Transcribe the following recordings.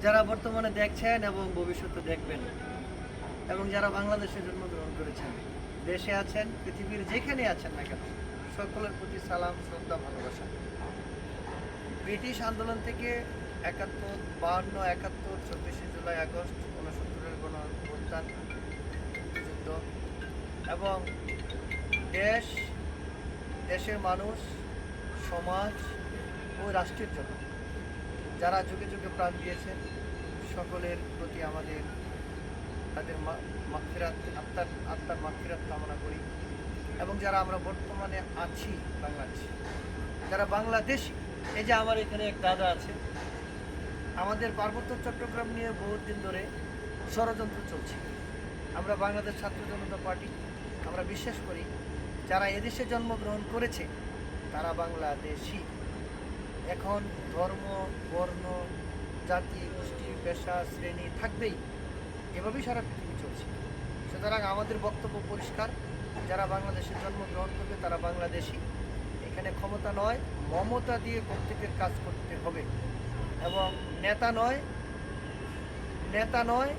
যারা বর্তমানে দেখছেন এবং ভবিষ্যতে দেখবেন, এবং যারা বাংলাদেশে জন্মগ্রহণ করেছেন, দেশে আছেন, পৃথিবীর যেখানে আছেন না কেন, সকলের প্রতি সালাম, শ্রদ্ধা, ভালোবাসা। ব্রিটিশ আন্দোলন থেকে 71, 52, 71, 24শে জুলাই, আগস্ট 69-এর গণ অভ্যুত্থান, মুক্তিযুদ্ধ এবং দেশ, দেশের মানুষ, সমাজ ও রাষ্ট্রের জন্য যারা যুগে যুগে প্রাণ দিয়েছেন, সকলের প্রতি আমাদের তাদের মাগফিরাত, আত্মার মাগফিরাত কামনা করি। এবং যারা আমরা বর্তমানে আছি বাংলাদেশে, যারা বাংলাদেশি, এই যে আমার এখানে এক দাদা আছে, আমাদের পার্বত্য চট্টগ্রাম নিয়ে বহুত দিন ধরে ষড়যন্ত্র চলছে। আমরা বাংলাদেশ ছাত্র জনতা পার্টি, আমরা বিশ্বাস করি যারা এদেশে জন্মগ্রহণ করেছে তারা বাংলাদেশি। এখন ধর্ম, বর্ণ, জাতি, গোষ্ঠী, পেশা, শ্রেণী থাকবেই, এভাবেই সারা পৃথিবী চলছে। সুতরাং আমাদের বক্তব্য পরিষ্কার, যারা বাংলাদেশে জন্মগ্রহণ করবে তারা বাংলাদেশি। এখানে ক্ষমতা নয়, মমতা দিয়ে প্রত্যেকের কাজ করতে হবে। এবং নেতা নয়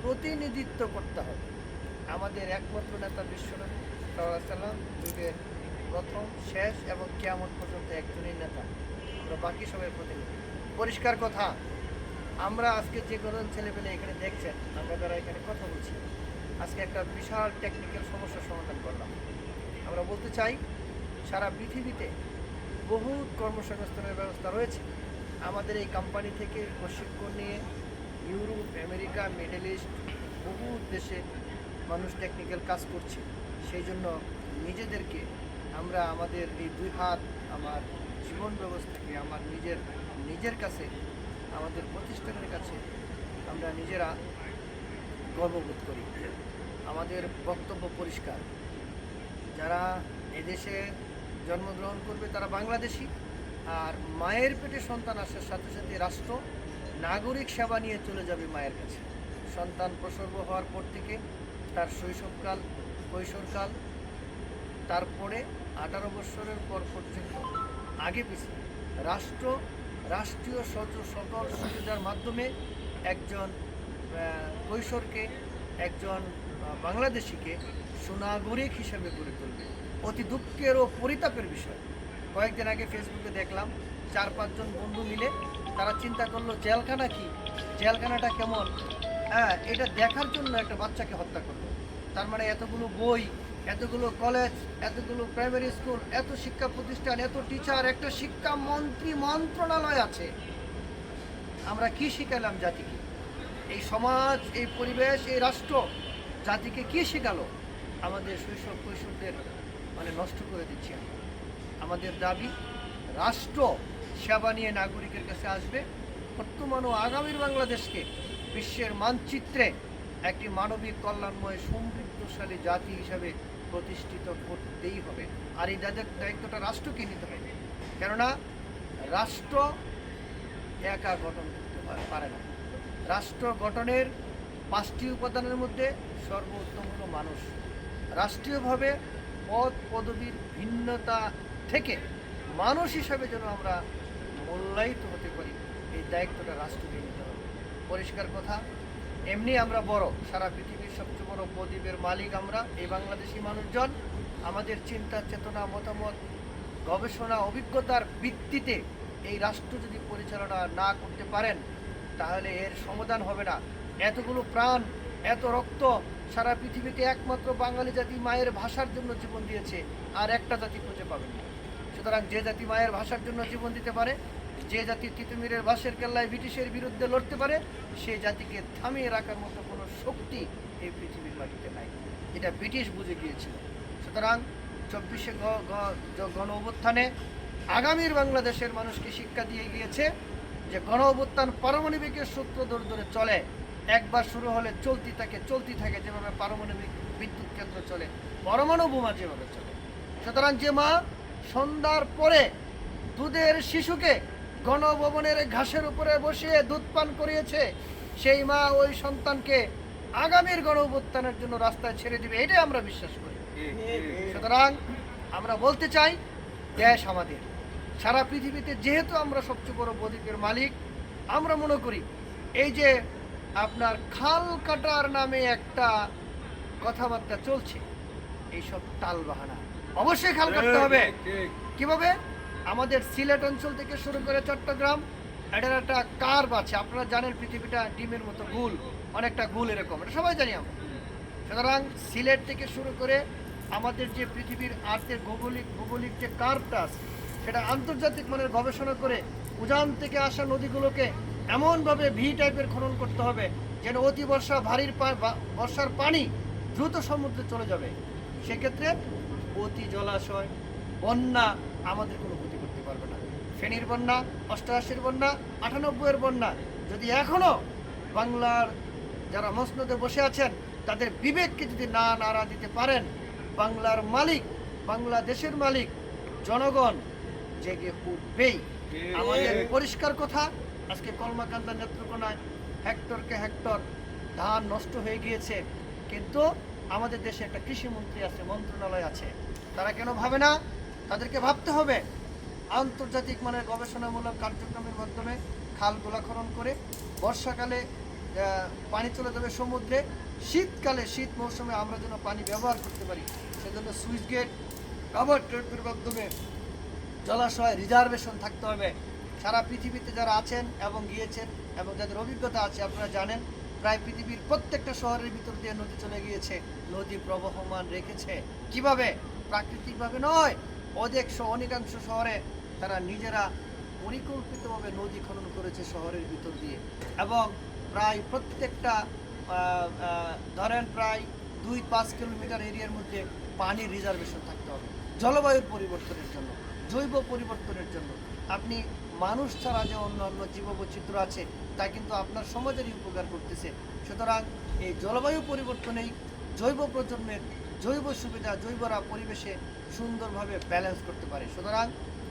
প্রতিনিধিত্ব করতে হবে। আমাদের একমাত্র নেতা বিশ্বনবী সাল্লাল্লাহু আলাইহি ওয়াসাল্লাম, যুগের প্রথম, শেষ এবং কিয়ামত পর্যন্ত একজনই নেতা, আমরা বাকি সবাই প্রতিনিধি। পরিষ্কার কথা, আমরা আজকে যে কজন ছেলেপেলে এখানে দেখছেন, আমরা যারা এখানে কথা বলছি, আজকে একটা বিশাল টেকনিক্যাল সমস্যার সমাধান করলাম। আমরা বলতে চাই সারা পৃথিবীতে বহু কর্মসংস্থানের ব্যবস্থা রয়েছে। আমাদের এই কোম্পানি থেকে প্রশিক্ষণ নিয়ে ইউরোপ, আমেরিকা, মিডল ইস্ট বহু দেশে মানুষ টেকনিক্যাল কাজ করছে। সেই জন্য নিজেদেরকে আমরা আমাদের এই দুই হাত, আমার জীবন ব্যবস্থাকে আমার নিজের কাছে, আমাদের প্রতিষ্ঠানের কাছে আমরা নিজেরা গর্ববোধ করি। আমাদের বক্তব্য পরিষ্কার, যারা এদেশে জন্মগ্রহণ করবে তারা বাংলাদেশি। আর মায়ের পেটে সন্তান আসার সাথে সাথে রাষ্ট্র নাগরিক সেবা নিয়ে চলে যাবে মায়ের কাছে। সন্তান প্রসব হওয়ার পর থেকে তার শৈশবকাল, কৈশোরকাল, তারপরে 18 বছরের পর পর্যন্ত আগে পিছিয়ে রাষ্ট্রীয় সকল সুবিধার মাধ্যমে একজন কৈশোরকে, একজন বাংলাদেশিকে সুনাগরিক হিসেবে গড়ে তুলবে। অতি দুঃখের ও পরিতাপের বিষয়, কয়েকদিন আগে ফেসবুকে দেখলাম 4-5 জন বন্ধু মিলে তারা চিন্তা করলো জেলখানা কি, জেলখানাটা কেমন, এটা দেখার জন্য একটা বাচ্চাকে হত্যা করলো। তার মানে এতগুলো বই, এতগুলো কলেজ, এতগুলো প্রাইমারি স্কুল, এত শিক্ষা প্রতিষ্ঠান, এত টিচার, একটা শিক্ষা মন্ত্রণালয় আছে, আমরা কি শিখালাম জাতিকে? এই সমাজ, এই পরিবেশ, এই রাষ্ট্র জাতিকে কি শেখালো? আমাদের শৈশব কৈশোরদের নষ্ট করে দিচ্ছি। আমাদের দাবি, রাষ্ট্র সেবা নিয়ে নাগরিকের কাছে আসবে। বর্তমান ও আগামীর বাংলাদেশকে বিশ্বের মানচিত্রে একটি মানবিক, কল্যাণময়, সমৃদ্ধশালী জাতি হিসাবে প্রতিষ্ঠিত করতেই হবে। আর এই দায়িত্বটা রাষ্ট্রকে নিতে হবে, কেননা রাষ্ট্র একা গঠন করতে পারে না। রাষ্ট্র গঠনের 5টি উপাদানের মধ্যে সর্বোত্তম হলো মানুষ। রাষ্ট্রীয়ভাবে পদ পদবীর ভিন্নতা থেকে মানুষ হিসাবে যেন আমরা মূল্যায়িত হতে পারি, এই দায়িত্বটা রাষ্ট্রকে নিতে হবে। পরিষ্কার কথা, এমনি আমরা বড়, সারা পৃথিবীর সবচেয়ে বড় বদ্বীপের মালিক আমরা, এই বাংলাদেশি মানুষজন। আমাদের চিন্তা, চেতনা, মতামত, গবেষণা, অভিজ্ঞতার ভিত্তিতে এই রাষ্ট্র যদি পরিচালনা না করতে পারেন তাহলে এর সমাধান হবে না। এতগুলো প্রাণ, এত রক্ত, সারা পৃথিবীতে একমাত্র বাঙালি জাতি মায়ের ভাষার জন্য জীবন দিয়েছে, আর একটা জাতি খুঁজে পাবেন না। সুতরাং যে জাতি মায়ের ভাষার জন্য জীবন দিতে পারে, যে জাতি তিতুমিরের বাঁশের কেল্লায় ব্রিটিশের বিরুদ্ধে লড়তে পারে, সেই জাতিকে থামিয়ে রাখার মতো কোনো শক্তি এই পৃথিবীর মাটিতে নাই। এটা ব্রিটিশ বুঝে গিয়েছিল। সুতরাং 24শে গণ অভ্যুত্থানে আগামীর বাংলাদেশের মানুষকে শিক্ষা দিয়ে গিয়েছে যে গণ অভ্যুত্থান পারমাণবিকের সূত্র ধরে ধরে চলে, একবার শুরু হলে চলতে থাকে, যেভাবে পারমাণবিক বিদ্যুৎ কেন্দ্র চলে, পরমাণু বোমা যেভাবে চলে। সুতরাং যে মা সন্ধ্যার পরে দুধের শিশুকে গণভবনের ঘাসের উপরে বসিয়ে দুধ পান করিয়েছে, সেই মা ওই সন্তানকে আগামীর গণ অভ্যুত্থানের জন্য রাস্তায় ছেড়ে দিবে, এটাই আমরা বিশ্বাস করি। সুতরাং আমরা বলতে চাই, দেশ আমাদের, সারা পৃথিবীতে যেহেতু আমরা সবচেয়ে বড় বদ্বীপের মালিক, আমরা মনে করি এই যে আপনার খাল কাটার নামে একটা কথাবার্তা চলছে, এইসব টালবাহানা। অবশ্যই খাল কাটতে হবে। কিভাবে? আমাদের সিলেট অঞ্চল থেকে শুরু করে চট্টগ্রাম, এটার একটা কার্ভ আছে। আপনারা জানেন পৃথিবীটা ডিমের মতো গোল, অনেকটা গোল এরকম, এটা সবাই জানি আমরা। সুতরাং সিলেট থেকে শুরু করে আমাদের যে পৃথিবীর আর্থের ভৌগোলিক যে কার্ভটা আছে, সেটা আন্তর্জাতিক মানের গবেষণা করে উজান থেকে আসা নদীগুলোকে এমনভাবে ভি টাইপের খনন করতে হবে যেন অতি বর্ষা বর্ষার পানি দ্রুত সমুদ্রে চলে যাবে। সেক্ষেত্রে অতি জলাশয়, বন্যা আমাদের কোনো ক্ষতি করতে পারবে না। ফেনীর বন্যা, 88-র বন্যা, 98-এর বন্যা যদি এখনো বাংলার যারা মসনদে বসে আছেন তাদের বিবেককে যদি না নাড়া দিতে পারেন, বাংলার মালিক, বাংলাদেশের মালিক জনগণ জেগে উঠবেই। আমাদের পরিষ্কার কথা, আজকে কলমাকান্দা নেত্রকোনায় হেক্টরকে হেক্টর ধান নষ্ট হয়ে গিয়েছে, কিন্তু আমাদের দেশে একটা কৃষিমন্ত্রী আছে, মন্ত্রণালয় আছে। তারা কেন ভাবে না? তাদেরকে ভাবতে হবে। আন্তর্জাতিক মানের গবেষণামূলক কার্যক্রমের মাধ্যমে খালগুলা খনন করে বর্ষাকালে পানি চলে যাবে সমুদ্রে, শীতকালে শীত মৌসুমে আমরা যেন পানি ব্যবহার করতে পারি, সেজন্য সুইচ গেট, কাভার ট্যাপের মাধ্যমে জলাশয় রিজার্ভেশন থাকতে হবে। সারা পৃথিবীতে যারা আছেন এবং গিয়েছেন এবং যাদের অভিজ্ঞতা আছে, আপনারা জানেন প্রায় পৃথিবীর প্রত্যেকটা শহরের ভিতর দিয়ে নদী চলে গিয়েছে, নদী প্রবহমান রেখেছে। কিভাবে? প্রাকৃতিকভাবে নয়, অনেকাংশ শহরে তারা নিজেরা পরিকল্পিতভাবে নদী খনন করেছে শহরের ভিতর দিয়ে। এবং প্রায় প্রত্যেকটা ধরেন প্রায় 2-5 কিলোমিটার এরিয়ার মধ্যে পানির রিজার্ভেশন থাকতে হবে জলবায়ুর পরিবর্তনের জন্য, জৈব পরিবর্তনের জন্য। আপনি মানুষ ছাড়া যে অন্যান্য জীববৈচিত্র্য আছে তা কিন্তু আপনার সমাজেরই উপকার করতেছে। সুতরাং এই জলবায়ু পরিবর্তনেই জৈব প্রজন্মের জৈব সুবিধা, জৈবরা পরিবেশে সুন্দরভাবে ব্যালেন্স করতে পারে। সুতরাং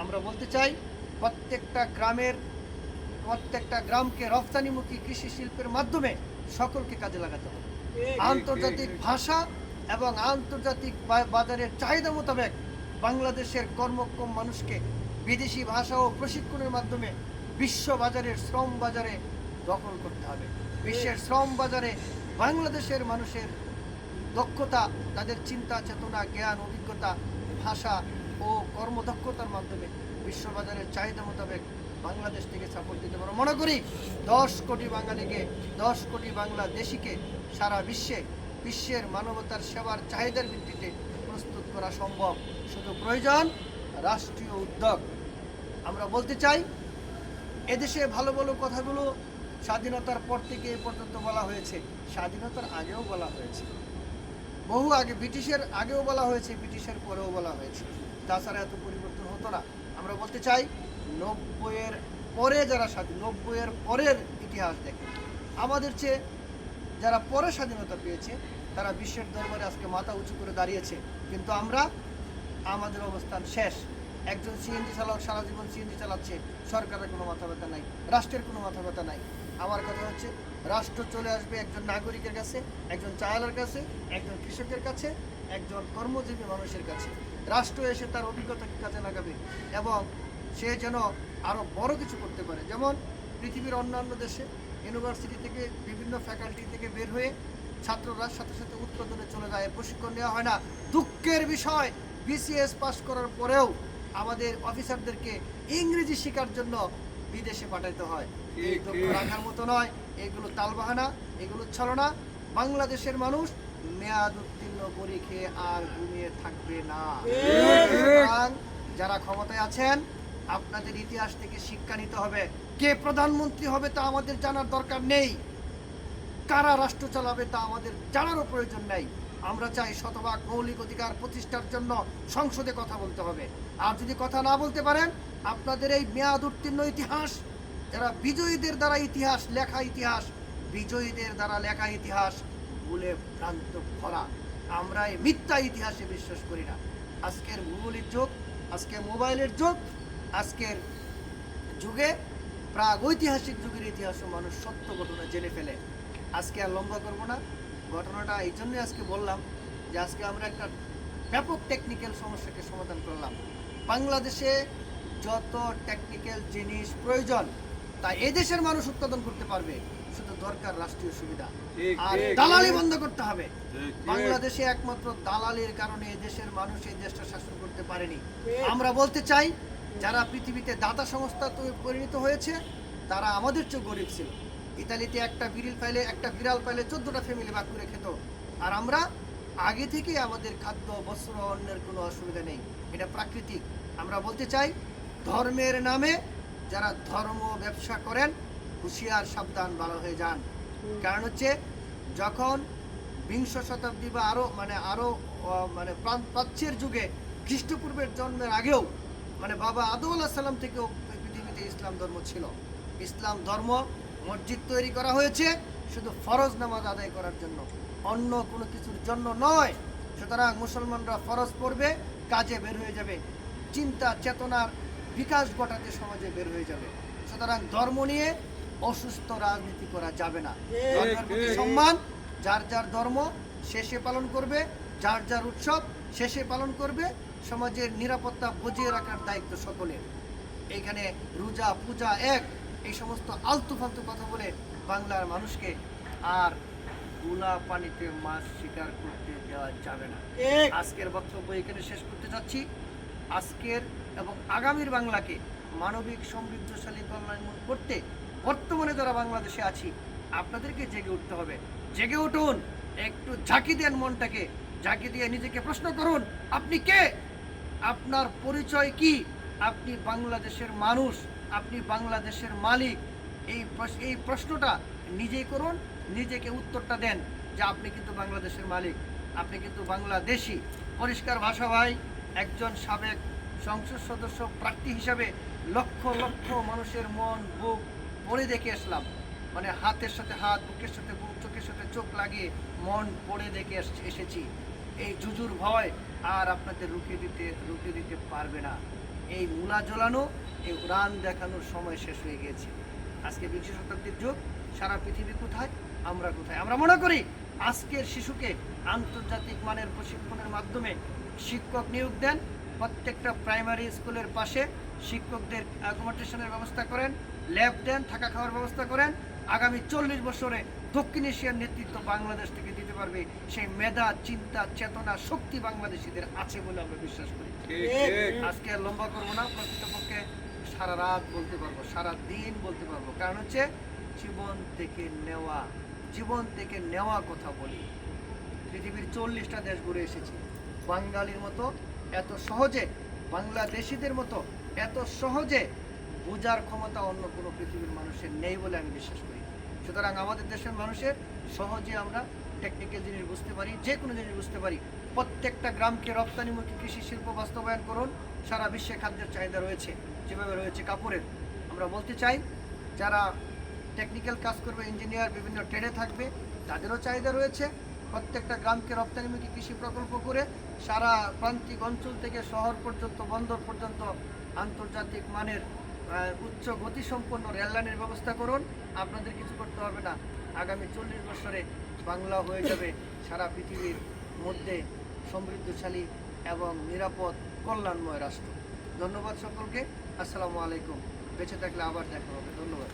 আমরা বলতে চাই প্রত্যেকটা গ্রামকে রপ্তানিমুখী কৃষি শিল্পের মাধ্যমে সকলকে কাজে লাগাতে হবে। আন্তর্জাতিক ভাষা এবং আন্তর্জাতিক বাজারের চাহিদা মোতাবেক বাংলাদেশের কর্মক্ষম মানুষকে বিদেশি ভাষা ও প্রশিক্ষণের মাধ্যমে বিশ্ব বাজারের শ্রম বাজারে দখল করতে হবে। বিশ্বের শ্রম বাজারে বাংলাদেশের মানুষের দক্ষতা, তাদের চিন্তা চেতনা, জ্ঞান, অভিজ্ঞতা, ভাষা ও কর্মদক্ষতার মাধ্যমে বিশ্ববাজারের চাহিদা মোতাবেক বাংলাদেশ থেকে সাপোর্ট দিতে পারো। মনে করি 10 কোটি বাঙালিকে, 10 কোটি বাংলাদেশিকে সারা বিশ্বের মানবতার সেবার চাহিদার ভিত্তিতে প্রস্তুত করা সম্ভব। শুধু প্রয়োজন রাষ্ট্রীয় উদ্যোগ। আমরা বলতে চাই, এদেশে ভালো ভালো কথাগুলো স্বাধীনতার পর থেকে এ পর্যন্ত বলা হয়েছে, স্বাধীনতার আগেও বলা হয়েছে, বহু আগে, ব্রিটিশের আগেও বলা হয়েছে, ব্রিটিশের পরেও বলা হয়েছে। তাছাড়া এত পরিবর্তন হতো না। আমরা বলতে চাই 90-এর পরে যারা স্বাধীন, 90-এর পরের ইতিহাস দেখেন, আমাদের চেয়ে যারা পরে স্বাধীনতা পেয়েছে তারা বিশ্বের দরবারে আজকে মাথা উঁচু করে দাঁড়িয়েছে, কিন্তু আমাদের অবস্থান শেষ। একজন সিএনজি চালক সারা জীবন সিএনজি চালাচ্ছে, সরকারের কোনো মাথা ব্যথা নাই, রাষ্ট্রের কোনো মাথা ব্যথা নাই। আমার কথা হচ্ছে, রাষ্ট্র চলে আসবে একজন নাগরিকের কাছে, একজন চালার কাছে, একজন কৃষকের কাছে, একজন কর্মজীবী মানুষের কাছে। রাষ্ট্র এসে তার অভিজ্ঞতাকে কাজে লাগাবে এবং সে যেন আরও বড় কিছু করতে পারে। যেমন পৃথিবীর অন্যান্য দেশে ইউনিভার্সিটি থেকে, বিভিন্ন ফ্যাকাল্টি থেকে বের হয়ে ছাত্ররা সাথে সাথে উৎপাদনে চলে যায়, প্রশিক্ষণ নেওয়া হয় না। দুঃখের বিষয়, বিসিএস পাস করার পরেও আমাদের অফিসারদেরকে ইংরেজি শেখার জন্য বিদেশে পাঠাইতে হয়। এই দক্ষ রাখার মতো নয়, এগুলো তালবাহানা, এগুলো ছলনা। বাংলাদেশের মানুষ মেয়াদ উত্তীর্ণ করে খেয়ে আর ঘুমিয়ে থাকবে না। যারা ক্ষমতায় আছেন, আপনাদের ইতিহাস থেকে শিক্ষা নিতে হবে। কে প্রধানমন্ত্রী হবে তা আমাদের জানার দরকার নেই, কারা রাষ্ট্র চালাবে তা আমাদের জানারও প্রয়োজন নেই। আমরা চাই শতভাগ মৌলিক অধিকার প্রতিষ্ঠার জন্য সংসদে কথা বলতে হবে। আর যদি কথা না বলতে পারেন, আপনাদের এই মেয়াদ উত্তীর্ণ ইতিহাস, যারা বিজয়ীদের দ্বারা লেখা ইতিহাস ভুলে ভ্রান্ত ভরা। আমরা এই মিথ্যা ইতিহাসে বিশ্বাস করি না। আজকের ভূগোলিক যুগ, আজকে মোবাইলের যুগ, আজকের যুগে প্রাগৈতিহাসিক যুগের ইতিহাসও মানুষ সত্য ঘটনা জেনে ফেলে। আজকে আর লম্বা করবো না, ঘটনাটা এই জন্যই আজকে বললাম যে আজকে আমরা একটা ব্যাপক টেকনিক্যাল সমস্যাকে সমাধান করলাম। বাংলাদেশে যত টেকনিক্যাল জিনিস প্রয়োজন তা এদেশের মানুষ উৎপাদন করতে পারবে, শুধু দরকার রাষ্ট্রীয় সুবিধা। ঠিক, আর ঠিক, দালালি ঠিক। বন্ধ করতে হবে। ঠিক, বাংলাদেশে একমাত্র দালালির কারণে এই দেশের মানুষ এই দেশটা শাসন করতে পারেনি। আমরা বলতে চাই, যারা পৃথিবীতে দাতা সংস্থা পরিণত হয়েছে তারা আমাদের চেয়ে গরিব ছিল। ইতালিতে একটা বিড়াল পাইলে 14টা ফ্যামিলি ভাগ করে খেত। আর আমরা আগে থেকে আমাদের খাদ্য বস্ত্র অন্যের কোনো অসুবিধা নেই, এটা প্রাকৃতিক। আমরা বলতে চাই, ধর্মের নামে যারা ধর্ম ব্যবসা করেন হুঁশিয়ার, সাবধান, ভালো হয়ে যান। কারণ হচ্ছে যখন বিংশ শতাব্দী বা আরো প্রাচ্যের যুগে খ্রিস্টপূর্বের জন্মের আগেও বাবা আদম আলাইহিস সালাম থেকেও পৃথিবীতে ইসলাম ধর্ম ছিল। ইসলাম ধর্ম মসজিদ তৈরি করা হয়েছে শুধু ফরজ নামাজ আদায় করার জন্য, অন্য কোনো কিছুর জন্য নয়। সুতরাং মুসলমানরা ফরজ পড়বে, কাজে বের হয়ে যাবে, চিন্তা চেতনার বিকাশ ঘটাতে সমাজে বের হয়ে যাবে। সুতরাং ধর্ম নিয়ে অসুস্থ রাজনীতি করা যাবে না। ধর্মের প্রতি সম্মান, যার যার ধর্ম শেষে পালন করবে, যার যার উৎসব শেষে পালন করবে। সমাজের নিরাপত্তা বজিয়ে রাখার দায়িত্ব সকলের। এইখানে রোজা পূজা এই সমস্ত আলতু ফালতু কথা বলে বাংলার মানুষকে আর গুলা পানিতে মাছ শিকার করতে দেওয়া যাবে না। আজকের বক্তব্য এখানে শেষ করতে যাচ্ছি। আজকের এবং আগামীর বাংলাকে মানবিক, সমৃদ্ধশালী, কল্যাণময় করতে বর্তমানে যারা বাংলাদেশে আছি আপনাদেরকে জেগে উঠতে হবে। জেগে উঠুন, একটু ঝাঁকি দেন মনটাকে, ঝাঁকি দিয়ে নিজেকে প্রশ্ন করুন, আপনি কে, আপনার পরিচয় কি, আপনি বাংলাদেশের মানুষ, আপনি বাংলাদেশের মালিক। এই প্রশ্নটা নিজেই করুন, নিজেকে উত্তরটা দেন যে আপনি কিন্তু বাংলাদেশের মালিক, আপনি কিন্তু বাংলাদেশি। পরিষ্কার ভাষা ভাই, একজন সাবেক সংসদ সদস্য প্রার্থী হিসাবে লক্ষ লক্ষ মানুষের মন বুক পড়ে দেখে আসলাম। হাতের সাথে হাত, বুকের সাথে বুক, চোখের সাথে চোখ লাগিয়ে মন পড়ে দেখে এসেছি। এই জুজুর ভয় আর আপনাদের রুখে দিতে পারবে না। এই মূলা জ্বলানো, এই উড়ান দেখানোর সময় শেষ হয়ে গিয়েছে। আজকে বিংশ শতাব্দীর যুগ, সারা পৃথিবী কোথায়, আমরা কোথায়? আমরা মনে করি আজকের শিশুকে আন্তর্জাতিক মানের প্রশিক্ষণের মাধ্যমে শিক্ষক নিয়োগ দেন, প্রত্যেকটা প্রাইমারি স্কুলের পাশে শিক্ষকদের অ্যাকোমোডেশনের ব্যবস্থা করেন, ল্যাব দেন, থাকা খাওয়ার ব্যবস্থা করেন। আগামী 40 বছরে দক্ষিণ এশিয়ার নেতৃত্ব বাংলাদেশ থেকে দিতে পারবে সেই মেধা, চিন্তা, চেতনা, শক্তি বাংলাদেশিদের আছে বলে আমরা বিশ্বাস করি। আজকে আর লম্বা করবো না, প্রকৃতপক্ষে সারা রাত বলতে পারবো, সারা দিন বলতে পারবো। কারণ হচ্ছে জীবন থেকে নেওয়া কথা বলি। পৃথিবীর 40টা দেশ ঘুরে এসেছি। বাঙালির মতো এত সহজে, বাংলাদেশিদের মতো এত সহজে বোঝার ক্ষমতা অন্য কোনো পৃথিবীর মানুষের নেই বলে আমি বিশ্বাস করি। সুতরাং আমাদের দেশের মানুষের সহজে আমরা টেকনিক্যাল জিনিস বুঝতে পারি, যে কোনো জিনিস বুঝতে পারি। প্রত্যেকটা গ্রামকে রপ্তানিমুখী কৃষি শিল্প বাস্তবায়ন করুন। সারা বিশ্বে খাদ্যের চাহিদা রয়েছে, যেভাবে রয়েছে কাপড়ের। আমরা বলতে চাই, যারা টেকনিক্যাল কাজ করবে, ইঞ্জিনিয়ার, বিভিন্ন ট্রেডে থাকবে, তাদেরও চাহিদা রয়েছে। প্রত্যেকটা গ্রামকে রপ্তানিমুখী কৃষি প্রকল্প করে সারা প্রান্তিক অঞ্চল থেকে শহর পর্যন্ত, বন্দর পর্যন্ত আন্তর্জাতিক মানের উচ্চ গতিসম্পন্ন রেললাইনের ব্যবস্থা করুন। আপনাদের কিছু করতে হবে না। আগামী 40 বছরে বাংলা হয়ে যাবে সারা পৃথিবীর মধ্যে সমৃদ্ধশালী এবং নিরাপদ, কল্যাণময় রাষ্ট্র। ধন্যবাদ সকলকে। আসসালামু আলাইকুম। বেঁচে থাকলে আবার দেখা হবে। ধন্যবাদ।